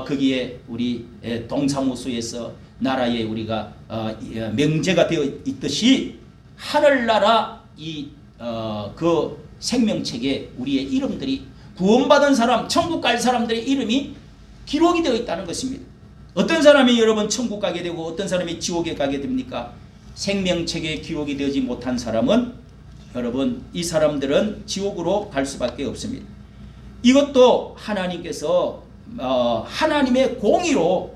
거기에 우리 동사무소에서 나라에 우리가 명제가 되어 있듯이 하늘나라 그 생명책에 우리의 이름들이 구원받은 사람, 천국 갈 사람들의 이름이 기록이 되어 있다는 것입니다. 어떤 사람이 여러분 천국 가게 되고 어떤 사람이 지옥에 가게 됩니까? 생명책에 기록이 되지 못한 사람은 여러분 이 사람들은 지옥으로 갈 수밖에 없습니다. 이것도 하나님께서 하나님의 공의로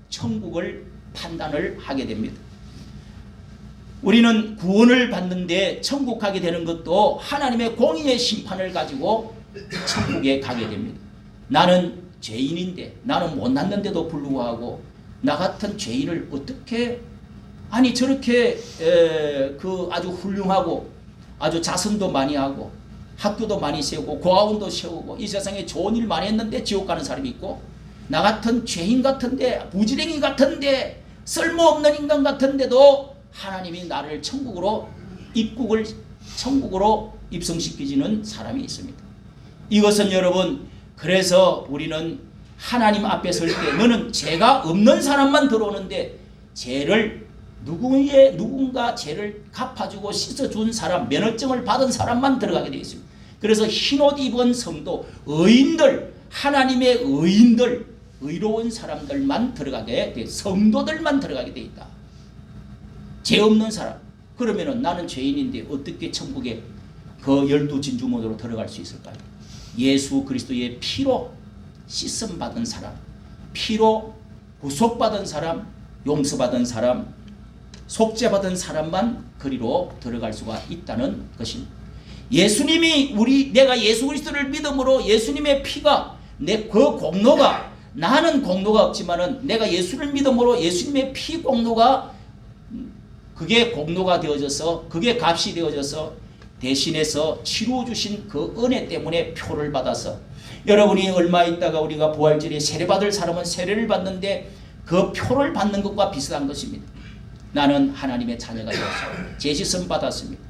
천국을 판단을 하게 됩니다. 우리는 구원을 받는데 천국 가게 되는 것도 하나님의 공의의 심판을 가지고 천국에 가게 됩니다. 나는 죄인인데, 나는 못났는데도 불구하고 나 같은 죄인을 어떻게, 아니 저렇게 아주 훌륭하고 아주 자선도 많이 하고 학교도 많이 세우고 고아원도 세우고 이 세상에 좋은 일 많이 했는데 지옥 가는 사람이 있고, 나 같은 죄인 같은데 부지랭이 같은데 쓸모없는 인간 같은데도 하나님이 나를 천국으로 입성시키지는 사람이 있습니다. 이것은 여러분, 그래서 우리는 하나님 앞에 설 때 너는 죄가 없는 사람만 들어오는데 죄를 누군가 죄를 갚아주고 씻어준 사람, 면허증을 받은 사람만 들어가게 되어 있습니다. 그래서 흰옷 입은 성도, 의인들, 하나님의 의인들, 의로운 사람들만 들어가게 돼, 성도들만 들어가게 돼 있다. 죄 없는 사람. 그러면은 나는 죄인인데 어떻게 천국에 그 12진주문으로 들어갈 수 있을까요? 예수 그리스도의 피로 씻음 받은 사람, 피로 구속받은 사람, 용서받은 사람, 속죄받은 사람만 그리로 들어갈 수가 있다는 것입니다. 예수님이 내가 예수 그리스도를 믿음으로 예수님의 피가 그 공로가, 나는 공로가 없지만은 내가 예수를 믿음으로 예수님의 피 공로가, 그게 공로가 되어져서, 그게 값이 되어져서 대신해서 치루어 주신 그 은혜 때문에 표를 받아서, 여러분이 얼마 있다가 우리가 부활절에 세례받을 사람은 세례를 받는데 그 표를 받는 것과 비슷한 것입니다. 나는 하나님의 자녀가 되어서 죄짓음 받았습니다.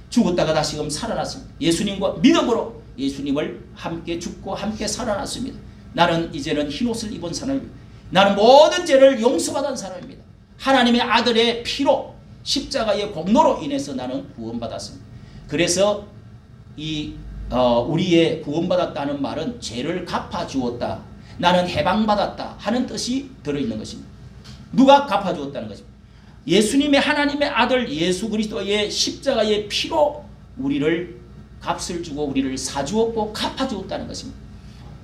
죽었다가 다시금 살아났습니다. 예수님과 믿음으로 예수님을 함께 죽고 함께 살아났습니다. 나는 이제는 흰옷을 입은 사람입니다. 나는 모든 죄를 용서받은 사람입니다. 하나님의 아들의 피로, 십자가의 공로로 인해서 나는 구원받았습니다. 그래서 우리의 구원받았다는 말은 죄를 갚아주었다, 나는 해방받았다 하는 뜻이 들어있는 것입니다. 누가 갚아주었다는 것입니다. 예수님의, 하나님의 아들 예수 그리스도의 십자가의 피로 우리를 값을 주고 우리를 사주었고 갚아주었다는 것입니다.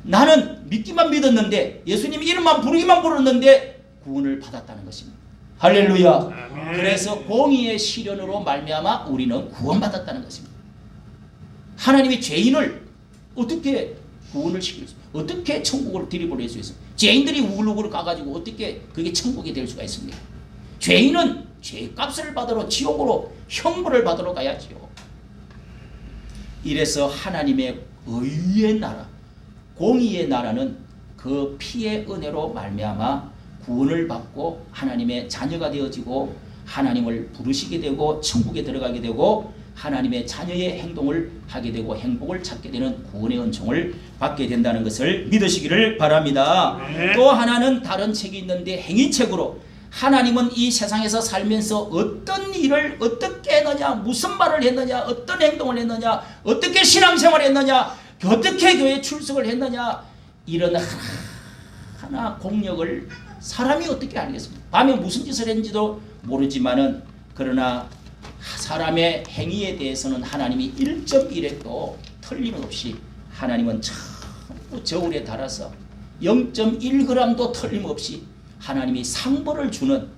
나는 믿기만 믿었는데, 예수님 이름만 부르기만 부르는데 구원을 받았다는 것입니다. 할렐루야. 그래서 공의의 시련으로 말미암아 우리는 구원받았다는 것입니다. 하나님이 죄인을 어떻게 구원을 시킬 수, 어떻게 천국으로 들이보낼 수 있어요? 죄인들이 우글우글 가가지고 어떻게 그게 천국이 될 수가 있습니까? 죄인은 죄값을 받으러 지옥으로 형벌을 받으러 가야지요. 이래서 하나님의 의의 나라, 공의의 나라는 그 피의 은혜로 말미암아 구원을 받고 하나님의 자녀가 되어지고 하나님을 부르시게 되고 천국에 들어가게 되고 하나님의 자녀의 행동을 하게 되고 행복을 찾게 되는 구원의 은총을 받게 된다는 것을 믿으시기를 바랍니다. 네. 또 하나는 다른 책이 있는데 행위책으로 하나님은 이 세상에서 살면서 어떤 일을 어떻게 했느냐, 무슨 말을 했느냐, 어떤 행동을 했느냐, 어떻게 신앙생활을 했느냐, 어떻게 교회 출석을 했느냐, 이런 하나 공력을 사람이 어떻게 알겠습니까? 밤에 무슨 짓을 했는지도 모르지만은 그러나 사람의 행위에 대해서는 하나님이 1.1획도 틀림없이 하나님은 전부 저울에 달아서 0.1g도 틀림없이 하나님이 상벌을 주는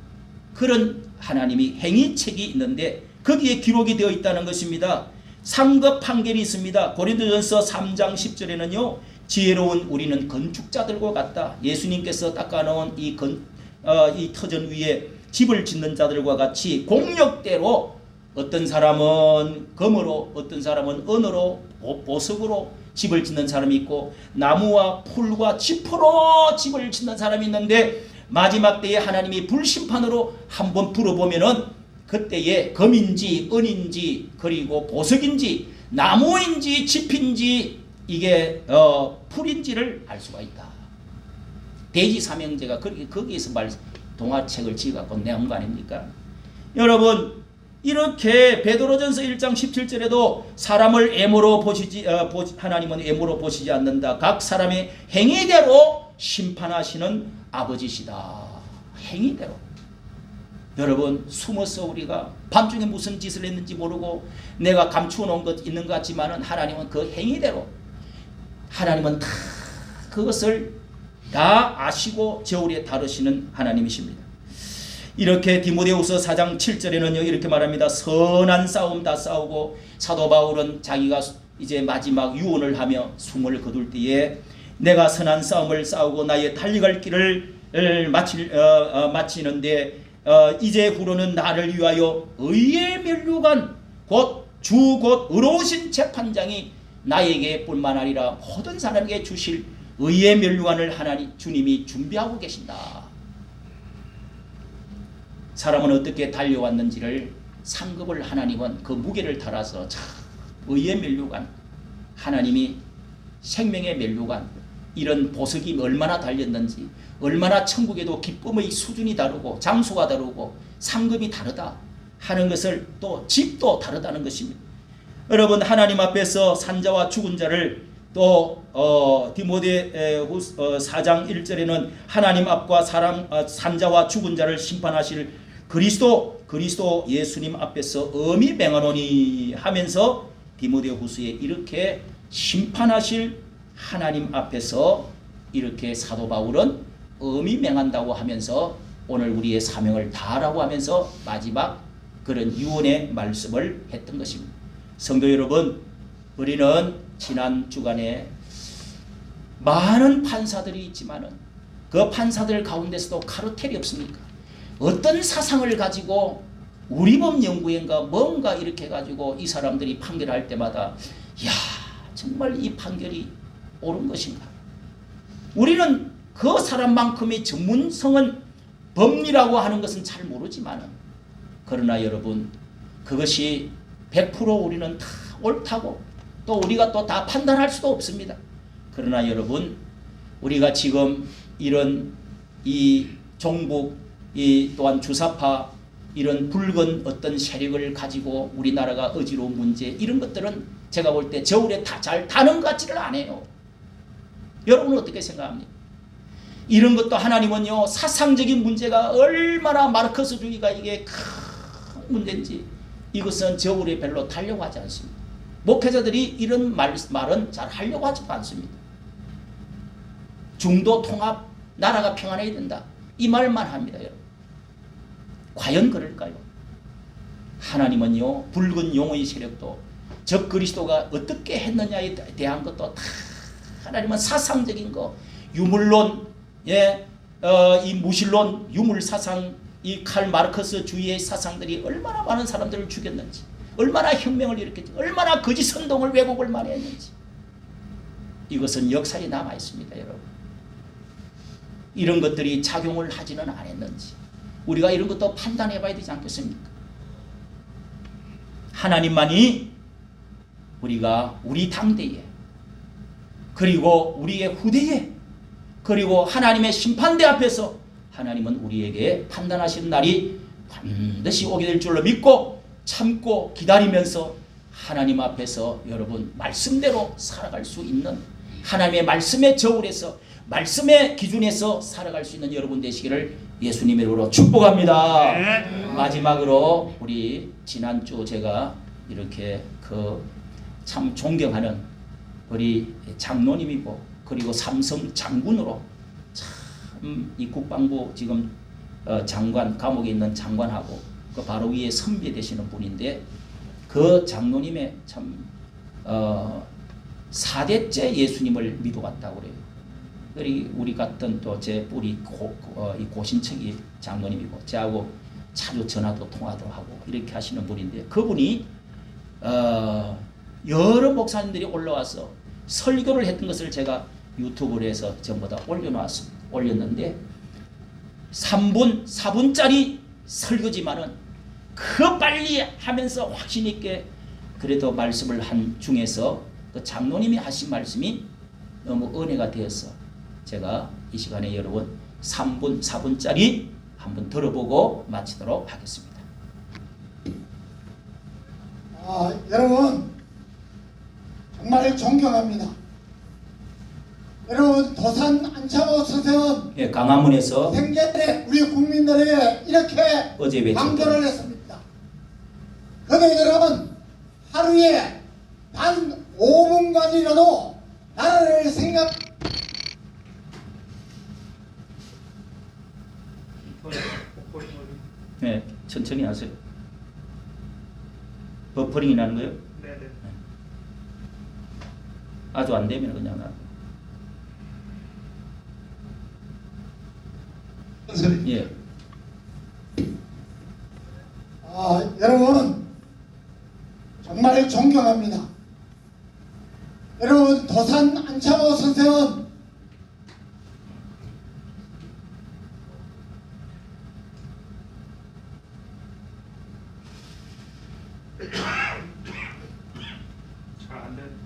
그런 하나님이 행위책이 있는데 거기에 기록이 되어 있다는 것입니다. 상급 판결이 있습니다. 고린도전서 3장 10절에는요. 지혜로운 우리는 건축자들과 같다. 예수님께서 닦아놓은 이 터전 위에 집을 짓는 자들과 같이 공력대로 어떤 사람은 금으로 어떤 사람은 은으로 보석으로 집을 짓는 사람이 있고 나무와 풀과 지퍼로 집을 짓는 사람이 있는데 마지막 때에 하나님이 불심판으로 한번 불어보면은 그때에 금인지 은인지 그리고 보석인지 나무인지 지피인지 이게 풀인지를 알 수가 있다. 대지사명제가 거기에서 동화책을 지어갖고 내온 거 아닙니까? 여러분 이렇게 베드로전서 1장 17절에도 사람을 애모로 하나님은 애모로 보시지 않는다. 각 사람의 행위대로 심판하시는 아버지시다. 행위대로. 여러분 숨어서 우리가 밤중에 무슨 짓을 했는지 모르고 내가 감추어 놓은 것 있는 것 같지만은 하나님은 그 행위대로 하나님은 다 그것을 다 아시고 저울에 다루시는 하나님이십니다. 이렇게 디모데후서 4장 7절에는요 이렇게 말합니다. 선한 싸움 다 싸우고 사도 바울은 자기가 이제 마지막 유언을 하며 숨을 거둘 때에 내가 선한 싸움을 싸우고 나의 달려갈 길을 마치는데 이제 후로는 나를 위하여 의의 면류관 곧 의로우신 재판장이 나에게 뿐만 아니라 모든 사람에게 주실 의의 면류관을 하나님 주님이 준비하고 계신다. 사람은 어떻게 달려왔는지를 상급을 하나님은 그 무게를 달아서 의의 면류관 하나님이 생명의 면류관 이런 보석이 얼마나 달렸는지 얼마나 천국에도 기쁨의 수준이 다르고 장소가 다르고 상급이 다르다 하는 것을 또 집도 다르다는 것입니다. 여러분 하나님 앞에서 산자와 죽은 자를 또 디모데후서 4장 1절에는 하나님 앞과 산자와 죽은 자를 심판하실 그리스도 예수님 앞에서 엄히 맹하노니 하면서 디모데후서에 이렇게 심판하실 하나님 앞에서 이렇게 사도 바울은 엄히 맹한다고 하면서 오늘 우리의 사명을 다하라고 하면서 마지막 그런 유언의 말씀을 했던 것입니다. 성도 여러분, 우리는 지난 주간에 많은 판사들이 있지만은 그 판사들 가운데서도 카르텔이 없습니까? 어떤 사상을 가지고 우리법연구회인가 뭔가 이렇게 가지고 이 사람들이 판결할 때마다 야 정말 이 판결이 옳은 것인가? 우리는 그 사람만큼의 전문성은 법리라고 하는 것은 잘 모르지만은 그러나 여러분 그것이 100% 우리는 다 옳다고 또 우리가 또 다 판단할 수도 없습니다. 그러나 여러분 우리가 지금 이런 이 종북 또한 주사파 이런 붉은 어떤 세력을 가지고 우리나라가 어지러운 문제 이런 것들은 제가 볼 때 저울에 다 잘 타는 것 같지를 않아요. 여러분은 어떻게 생각합니까? 이런 것도 하나님은요 사상적인 문제가 얼마나 마르크스주의가 이게 큰 문제인지 이것은 저울에 별로 달려고 하지 않습니다. 목회자들이 이런 말은 잘 하려고 하지 않습니다. 중도 통합 나라가 평안해야 된다 이 말만 합니다. 여러분 과연 그럴까요? 하나님은요 붉은 용의 세력도 적 그리스도가 어떻게 했느냐에 대한 것도 다 하나님은 사상적인 거 유물론 이 무신론 유물 사상 이 칼 마르크스 주의의 사상들이 얼마나 많은 사람들을 죽였는지 얼마나 혁명을 일으켰는지 얼마나 거짓 선동을 왜곡을 많이 했는지 이것은 역사에 남아 있습니다. 여러분 이런 것들이 작용을 하지는 않았는지 우리가 이런 것도 판단해 봐야 되지 않겠습니까? 하나님만이 우리가 우리 당대에 그리고 우리의 후대에 그리고 하나님의 심판대 앞에서 하나님은 우리에게 판단하시는 날이 반드시 오게 될 줄로 믿고 참고 기다리면서 하나님 앞에서 여러분 말씀대로 살아갈 수 있는 하나님의 말씀의 저울에서 말씀의 기준에서 살아갈 수 있는 여러분 되시기를 예수님의 이름으로 축복합니다. 마지막으로 우리 지난주 제가 이렇게 참 존경하는 우리 장로님이고 그리고 삼성 장군으로 참 이 국방부 지금 장관 감옥에 있는 장관하고 그 바로 위에 선배 되시는 분인데 그 장로님의 참 4대째 예수님을 믿어왔다고 그래요. 우리 같은 또 제 뿌리 이 고신청이 장로님이고 저하고 자주 전화도 통화도 하고 이렇게 하시는 분인데 그분이 여러 목사님들이 올라와서 설교를 했던 것을 제가 유튜브로 해서 전부 다 올렸는데 3분 4분짜리 설교지만은 그 빨리 하면서 확신 있게 그래도 말씀을 한 중에서 그 장로님이 하신 말씀이 너무 은혜가 되어서 제가 이 시간에 여러분 3분 4분짜리 한번 들어보고 마치도록 하겠습니다. 여러분 정말 존경합니다. 여러분 도산 안창호 선생은 예, 강화문에서 생전에 우리 국민들에게 이렇게 어제 강조를 했습니다. 그들은 하루에 단 5분간이라도 나라를 생각 네, 천천히 하세요. 버퍼링이 나는 거예요? 네네. 아주 안 되면 그냥 나. 예. 여러분 정말 존경합니다. 여러분 도산 안창호 선생은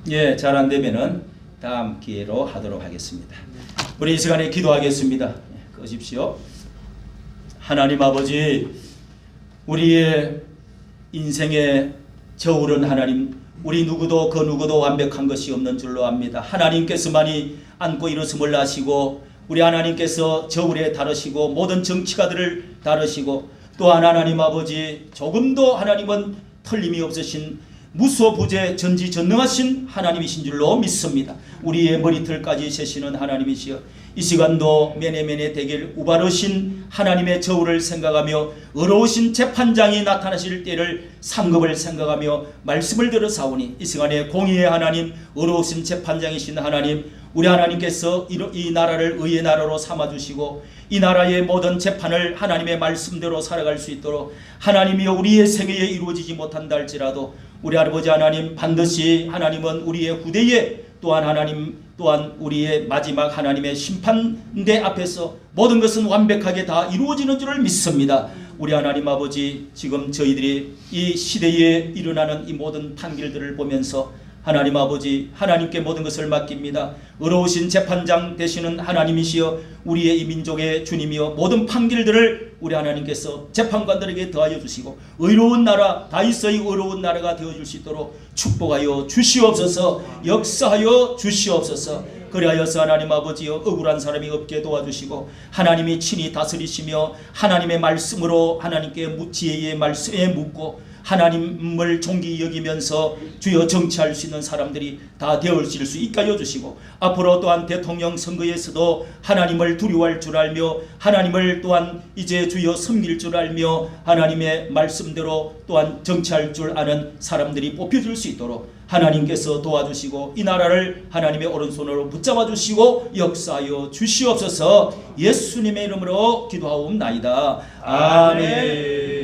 예, 잘 안 되면은 다음 기회로 하도록 하겠습니다. 우리 이 시간에 기도하겠습니다. 끄십시오. 하나님 아버지, 우리의 인생의 저울은 하나님, 우리 누구도 그 누구도 완벽한 것이 없는 줄로 압니다. 하나님께서만이 안고 일어섬을 아시고 우리 하나님께서 저울에 다루시고 모든 정치가들을 다루시고 또한 하나님 아버지 조금도 하나님은 틀림이 없으신 무소부재 전지전능하신 하나님이신 줄로 믿습니다. 우리의 머리털까지 세시는 하나님이시여 이 시간도 메네메네 대길 우바르신 하나님의 저울을 생각하며 의로우신 재판장이 나타나실 때를 상급을 생각하며 말씀을 들어사오니 이 시간에 공의의 하나님 의로우신 재판장이신 하나님 우리 하나님께서 이 나라를 의의 나라로 삼아주시고 이 나라의 모든 재판을 하나님의 말씀대로 살아갈 수 있도록 하나님이여 우리의 생애에 이루어지지 못한다 할지라도 우리 아버지 하나님 반드시 하나님은 우리의 후대에 또한 하나님 또한 우리의 마지막 하나님의 심판대 앞에서 모든 것은 완벽하게 다 이루어지는 줄을 믿습니다. 우리 하나님 아버지 지금 저희들이 이 시대에 일어나는 이 모든 판결들을 보면서 하나님 아버지 하나님께 모든 것을 맡깁니다. 의로우신 재판장 되시는 하나님이시여 우리의 이 민족의 주님이여 모든 판결들을 우리 하나님께서 재판관들에게 더하여 주시고 의로운 나라 다윗의 의로운 나라가 되어줄 수 있도록 축복하여 주시옵소서. 역사하여 주시옵소서. 그리하여서 하나님 아버지여 억울한 사람이 없게 도와주시고 하나님이 친히 다스리시며 하나님의 말씀으로 하나님께 지혜의 말씀에 묻고 하나님을 존귀히 여기면서 주여 정치할 수 있는 사람들이 다 되어질 수 있게 하여 주시고 앞으로 또한 대통령 선거에서도 하나님을 두려워할 줄 알며 하나님을 또한 이제 주여 섬길 줄 알며 하나님의 말씀대로 또한 정치할 줄 아는 사람들이 뽑혀질 수 있도록 하나님께서 도와주시고 이 나라를 하나님의 오른손으로 붙잡아 주시고 역사하여 주시옵소서. 예수님의 이름으로 기도하옵나이다. 아멘.